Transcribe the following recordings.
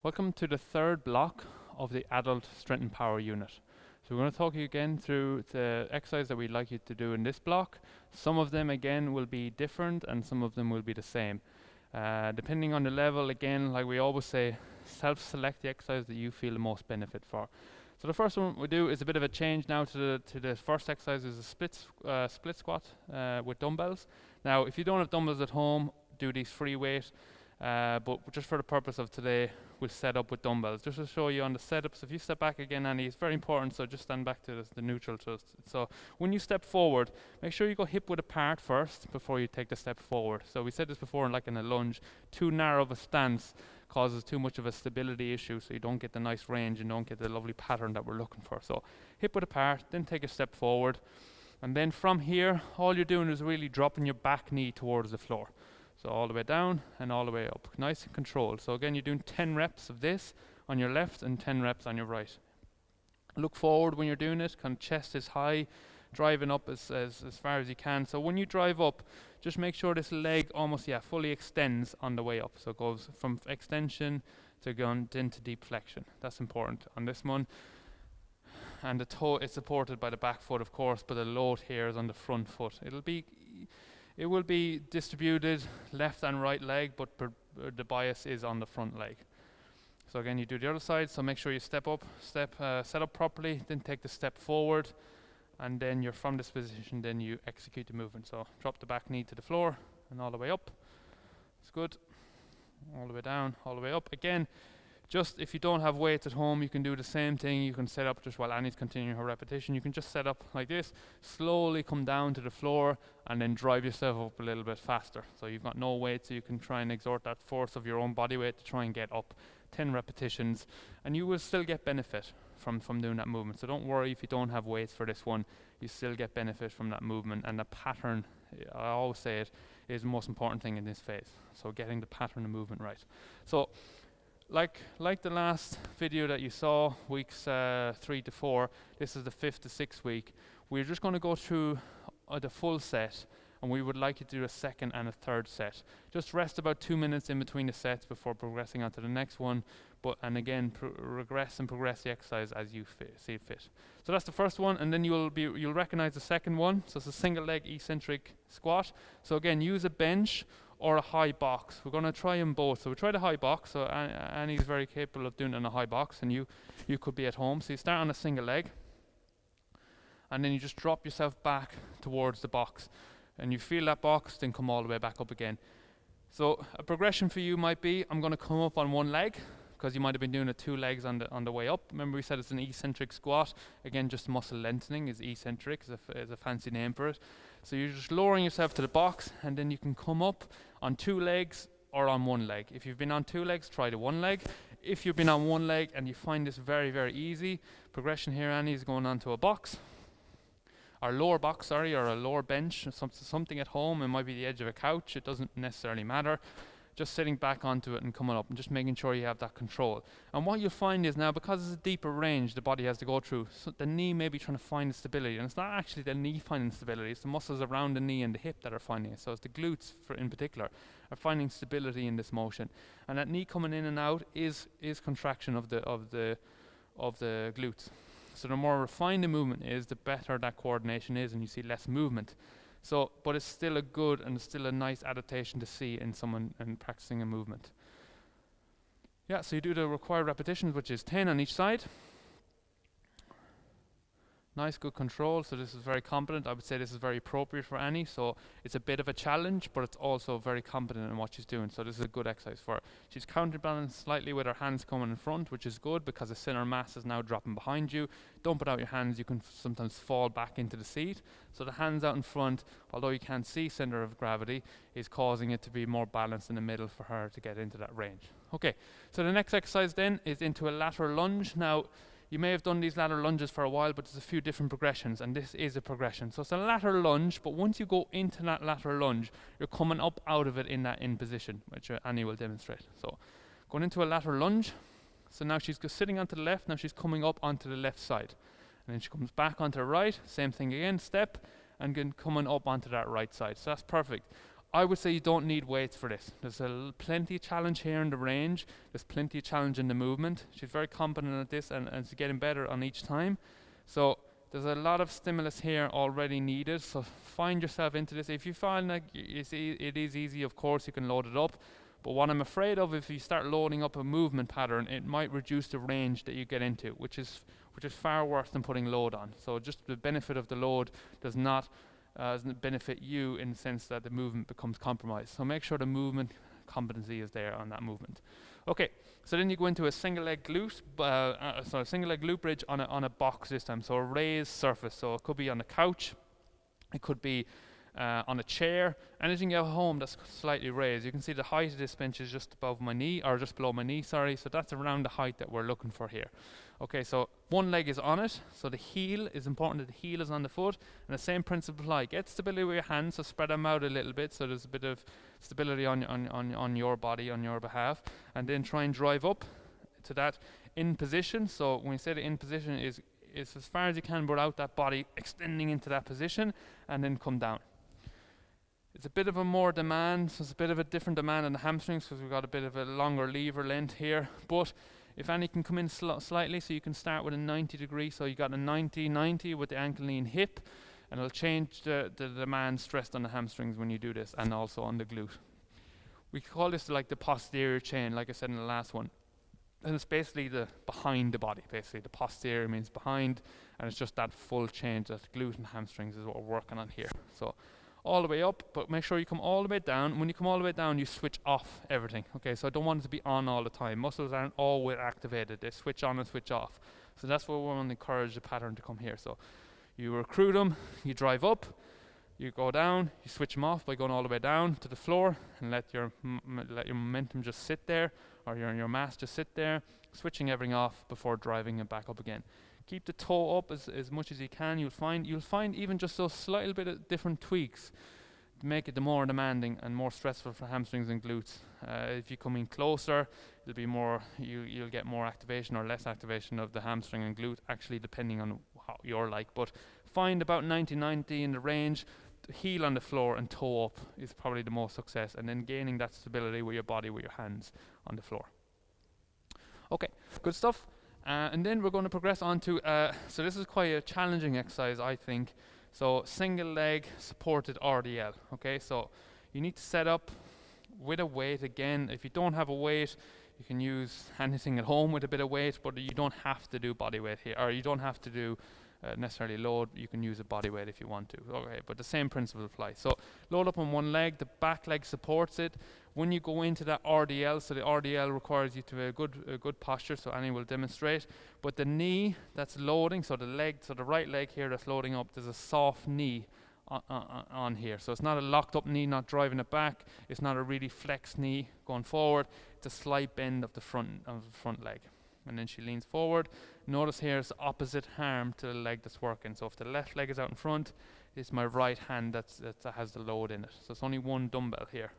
Welcome to the third block of the Adult Strength and Power unit. So we're going to talk you again through the exercise that we'd like you to do in this block. Some of them again will be different and some of them will be the same. Depending on the level, again, like we always say, self-select the exercise that you feel the most benefit for. So the first one we do is a bit of a change now to the first exercise is a split squat with dumbbells. Now if you don't have dumbbells at home, do these free weight. But just for the purpose of today, we'll set up with dumbbells. Just to show you on the setups, if you step back again, Annie, it's very important, so just stand back to the neutral. So when you step forward, make sure you go hip width apart first before you take the step forward. So we said this before, like in a lunge, too narrow of a stance causes too much of a stability issue, so you don't get the nice range and don't get the lovely pattern that we're looking for. So hip width apart, then take a step forward. And then from here, all you're doing is really dropping your back knee towards the floor. So all the way down and all the way up, nice and controlled. So again, you're doing 10 reps of this on your left and 10 reps on your right. Look forward when you're doing it, kind of chest is high, driving up as far as you can. So when you drive up, just make sure this leg almost, fully extends on the way up. So it goes from extension to going into deep flexion. That's important on this one. And the toe is supported by the back foot, of course, but the load here is on the front foot. It will be distributed left and right leg, but the bias is on the front leg. So again, you do the other side, so make sure you set up properly, then take the step forward, and then you're from this position, then you execute the movement. So drop the back knee to the floor, and all the way up. It's good. All the way down, all the way up. Again, just if you don't have weights at home, you can do the same thing. You can set up just while Annie's continuing her repetition. You can just set up like this, slowly come down to the floor, and then drive yourself up a little bit faster. So you've got no weight, so you can try and exert that force of your own body weight to try and get up 10 repetitions, and you will still get benefit from doing that movement. So don't worry if you don't have weights for this one, you still get benefit from that movement, and the pattern, I always say it, is the most important thing in this phase. So getting the pattern of movement right. So like the last video that you saw, weeks 3 to 4, this is the 5th to 6th week. We're just going to go through the full set, and we would like you to do a second and a third set. Just rest about 2 minutes in between the sets before progressing on to the next one. And again, progress the exercise as you see fit. So that's the first one, and then you'll recognize the second one. So it's a single leg eccentric squat. So again, use a bench or a high box. We're going to try them both. So we try the high box. So Annie's very capable of doing it in a high box, and you could be at home. So you start on a single leg, and then you just drop yourself back towards the box, and you feel that box, then come all the way back up again. So a progression for you might be, I'm going to come up on one leg, because you might have been doing it 2 legs on the way up. Remember we said it's an eccentric squat. Again, just muscle lengthening is eccentric, is a fancy name for it. So you're just lowering yourself to the box, and then you can come up on 2 legs or on 1 leg. If you've been on 2 legs, try the 1 leg. If you've been on 1 leg and you find this very, very easy, progression here, Annie, is going onto a box. Or lower box, or a lower bench, something at home. It might be the edge of a couch, it doesn't necessarily matter. Just sitting back onto it and coming up and just making sure you have that control. And what you'll find is now, because it's a deeper range the body has to go through, so the knee may be trying to find the stability, and it's not actually the knee finding stability, it's the muscles around the knee and the hip that are finding it. So it's the glutes in particular are finding stability in this motion, and that knee coming in and out is contraction of the glutes. So the more refined the movement is, the better that coordination is, and you see less movement. So, but it's still a good and still a nice adaptation to see in someone and practicing a movement. Yeah, so you do the required repetitions, which is 10 on each side. Nice, good control. So this is very competent. I would say this is very appropriate for Annie. So it's a bit of a challenge, but it's also very competent in what she's doing. So this is a good exercise for her. She's counterbalanced slightly with her hands coming in front, which is good because the center mass is now dropping behind you. Don't put out your hands. You can sometimes fall back into the seat. So the hands out in front, although you can't see center of gravity, is causing it to be more balanced in the middle for her to get into that range. Okay, so the next exercise then is into a lateral lunge. Now, you may have done these lateral lunges for a while, but there's a few different progressions, and this is a progression. So it's a lateral lunge, but once you go into that lateral lunge, you're coming up out of it in that in position, which Annie will demonstrate. So going into a lateral lunge. So now she's just sitting onto the left, now she's coming up onto the left side. And then she comes back onto the right, same thing again, step, and then coming up onto that right side. So that's perfect. I would say you don't need weights for this. There's plenty of challenge here in the range. There's plenty of challenge in the movement. She's very competent at this, and she's getting better on each time. So there's a lot of stimulus here already needed. So find yourself into this. If you find like it is easy, of course you can load it up. But what I'm afraid of, if you start loading up a movement pattern, it might reduce the range that you get into, which is far worse than putting load on. So just the benefit of the load doesn't benefit you in the sense that the movement becomes compromised. So make sure the movement competency is there on that movement. Okay, so then you go into a single leg glute, single leg glute bridge on a box this time. So a raised surface. So it could be on a couch, it could be on a chair, anything you have at home that's slightly raised. You can see the height of this bench is just above my knee, or just below my knee, sorry. So that's around the height that we're looking for here. Okay, so one leg is on it, so the heel is important, that the heel is on the foot, and the same principle apply. Get stability with your hands, so spread them out a little bit, so there's a bit of stability on your body, on your behalf, and then try and drive up to that in position. So when we say the in position is as far as you can without that body extending into that position, and then come down. It's a bit of a more demand, so it's a bit of a different demand on the hamstrings because we've got a bit of a longer lever length here, but if any can come in slightly, so you can start with a 90 degree, so you got a 90 with the ankle knee and hip, and it'll change the demand stressed on the hamstrings when you do this, and also on the glute. We call this like the posterior chain, like I said in the last one, and it's basically the behind the body. Basically the posterior means behind, and it's just that full change, that glute and hamstrings is what we're working on here. So all the way up, but make sure you come all the way down. When you come all the way down, you switch off everything. Okay, so I don't want it to be on all the time. Muscles aren't always activated, they switch on and switch off. So that's where we want to encourage the pattern to come here. So you recruit them, you drive up, you go down, you switch them off by going all the way down to the floor, and let your momentum just sit there, or your mass just sit there, switching everything off before driving it back up again. Keep the toe up as much as you can. You'll find even just those slight bit of different tweaks to make it the more demanding and more stressful for hamstrings and glutes. If you come in closer, it'll be more. You'll get more activation or less activation of the hamstring and glute, actually depending on how you're like. But find about 90 in the range. Heel on the floor and toe up is probably the most success, and then gaining that stability with your body, with your hands on the floor. Okay, good stuff. And then we're going to progress on to, so this is quite a challenging exercise, I think. So single leg supported RDL. Okay, so you need to set up with a weight. Again, if you don't have a weight, you can use anything at home with a bit of weight, but you don't have to do body weight here, or you don't have to do necessarily load. You can use a body weight if you want to. Okay, but the same principle applies. So load up on one leg, the back leg supports it. When you go into that RDL, so the RDL requires you to have a good posture, so Annie will demonstrate. But the knee that's loading, so the right leg here that's loading up, there's a soft knee on here. So it's not a locked up knee, not driving it back. It's not a really flexed knee going forward. It's a slight bend of the front leg. And then she leans forward. Notice here it's the opposite arm to the leg that's working. So if the left leg is out in front, it's my right hand that has the load in it. So it's only one dumbbell here.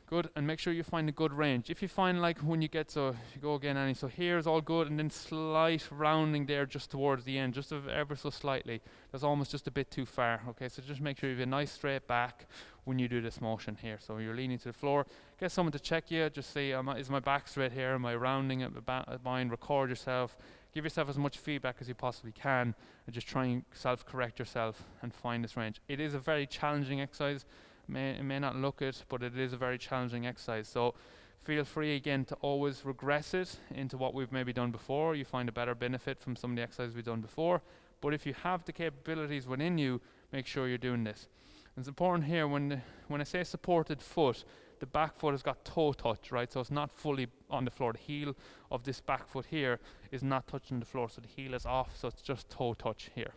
Good, and make sure you find a good range. If you find like when you get, so if you go again, Annie, so here's all good, and then slight rounding there just towards the end, just ever so slightly. That's almost just a bit too far. Okay, so just make sure you have a nice straight back when you do this motion here. So you're leaning to the floor. Get someone to check you. Just say, is my back straight here? Am I rounding at mine? Record yourself. Give yourself as much feedback as you possibly can, and just try and self-correct yourself and find this range. It is a very challenging exercise. It may not look it, but it is a very challenging exercise. So feel free again to always regress it into what we've maybe done before. You find a better benefit from some of the exercises we've done before. But if you have the capabilities within you, make sure you're doing this. And it's important here when I say supported foot, the back foot has got toe touch, right? So it's not fully on the floor. The heel of this back foot here is not touching the floor, so the heel is off, so it's just toe touch here.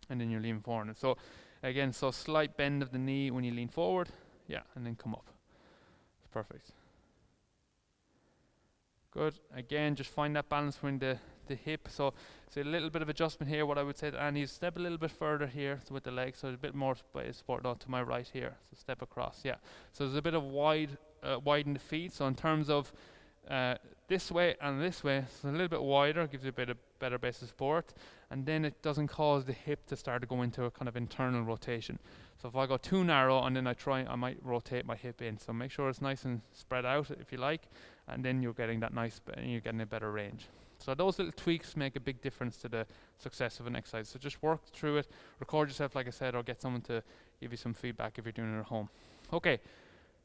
And then you're leaning forward. And so again, so slight bend of the knee when you lean forward, yeah, and then come up. It's perfect. Good. Again, just find that balance between the hip. So a little bit of adjustment here. What I would say to Annie is step a little bit further here with the leg, so a bit more support to my right here. So step across, yeah. So there's a bit of widen the feet. So in terms of this way and this way, so a little bit wider, gives you a bit of better base of support, and then it doesn't cause the hip to start to go into a kind of internal rotation. So if I go too narrow and then I might rotate my hip in. So make sure it's nice and spread out if you like, and then you're getting that nice, you're getting a better range. So those little tweaks make a big difference to the success of an exercise. So just work through it, record yourself like I said, or get someone to give you some feedback if you're doing it at home. Okay,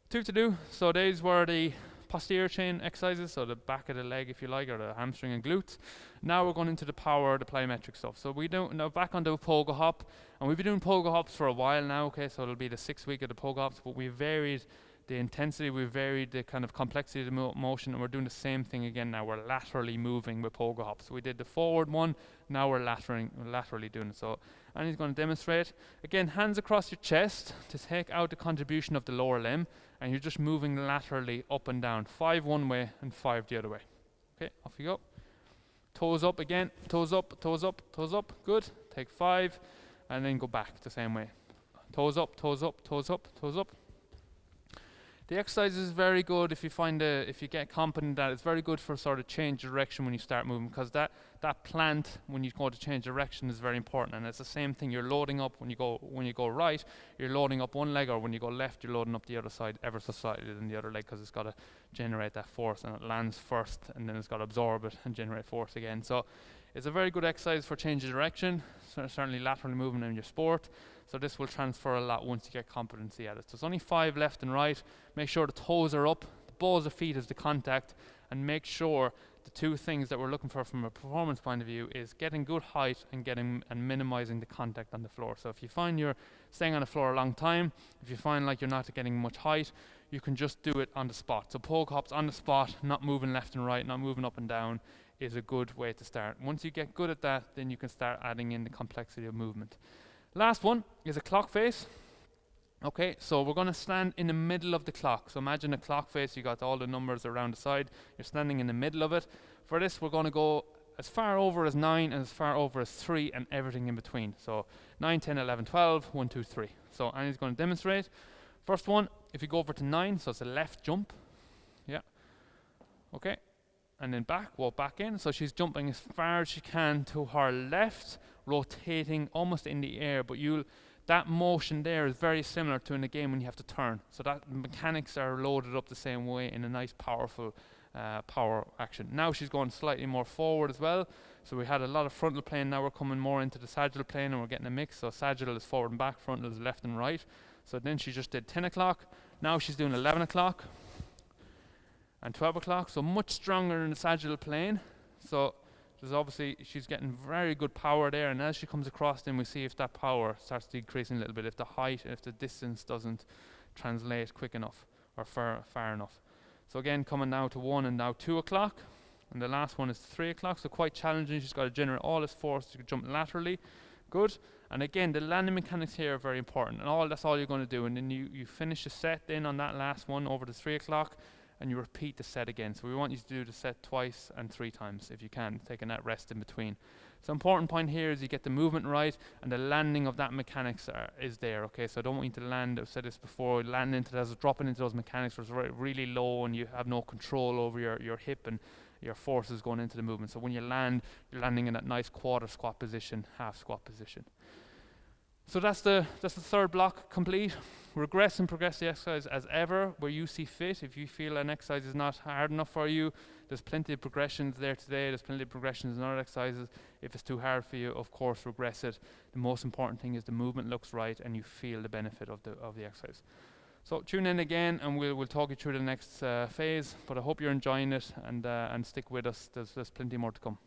2 to do. So these were the posterior chain exercises, so the back of the leg if you like, or the hamstring and glutes. Now we're going into the power, the plyometric stuff. So we do now back onto a pogo hop, and we've been doing pogo hops for a while now, okay, so it'll be the 6th week of the pogo hops, but we varied the intensity, we varied the kind of complexity of the motion, and we're doing the same thing again now. We're laterally moving with pogo hops. So we did the forward one, now we're laterally doing it. So Annie's going to demonstrate. Again, hands across your chest to take out the contribution of the lower limb, and you're just moving laterally up and down. 5 one way and 5 the other way. Okay, off you go. Toes up again, toes up, toes up, toes up. Good. Take 5, and then go back the same way. Toes up, toes up, toes up, toes up. The exercise is very good if you if you get competent that it's very good for sort of change direction when you start moving, because that plant when you go to change direction is very important, and it's the same thing. You're loading up when you go right, you're loading up one leg, or when you go left, you're loading up the other side ever so slightly than the other leg, because it's got to generate that force, and it lands first, and then it's got to absorb it and generate force again. So it's a very good exercise for change of direction, certainly laterally moving in your sport. So this will transfer a lot once you get competency at it. So it's only 5 left and right. Make sure the toes are up, the balls of feet is the contact, and make sure the 2 things that we're looking for from a performance point of view is getting good height and minimizing the contact on the floor. So if you find you're staying on the floor a long time, if you find like you're not getting much height, you can just do it on the spot. So pogo hops on the spot, not moving left and right, not moving up and down, is a good way to start. Once you get good at that, then you can start adding in the complexity of movement. Last one is a clock face. Okay, so we're going to stand in the middle of the clock. So imagine a clock face, you got all the numbers around the side, you're standing in the middle of it. For this, we're going to go as far over as 9 and as far over as 3 and everything in between. So 9, 10, 11, 12, 1, 2, 3. So Annie's going to demonstrate. First one, if you go over to 9, so it's a left jump. Yeah. Okay. And then back, walk back in. So she's jumping as far as she can to her left, rotating almost in the air, but that motion there is very similar to in the game when you have to turn. So that mechanics are loaded up the same way in a nice powerful power action. Now she's going slightly more forward as well. So we had a lot of frontal plane, now we're coming more into the sagittal plane and we're getting a mix. So sagittal is forward and back, frontal is left and right. So then she just did 10 o'clock, now she's doing 11 o'clock and 12 o'clock, so much stronger in the sagittal plane. So there's obviously, she's getting very good power there, and as she comes across, then we see if that power starts decreasing a little bit, if the height, if the distance doesn't translate quick enough or far enough. So again, coming now to 1 and now 2 o'clock, and the last one is 3 o'clock, so quite challenging. She's got to generate all this force to jump laterally. Good. And again, the landing mechanics here are very important, and that's all you're going to do. And then you finish the set then on that last one over to 3 o'clock, and you repeat the set again. So we want you to do the set twice and 3 times if you can, taking that rest in between. So important point here is you get the movement right, and the landing of that mechanics is there, okay? So I don't want you to land, I've said this before, land into those, dropping into those mechanics where it's really low and you have no control over your hip and your force is going into the movement. So when you land, you're landing in that nice quarter squat position, half squat position. So that's the 3rd block complete. Regress and progress the exercise as ever, where you see fit. If you feel an exercise is not hard enough for you, there's plenty of progressions there today. There's plenty of progressions in other exercises. If it's too hard for you, of course, regress it. The most important thing is the movement looks right and you feel the benefit of the exercise. So tune in again, and we'll talk you through the next phase. But I hope you're enjoying it, and stick with us. There's plenty more to come.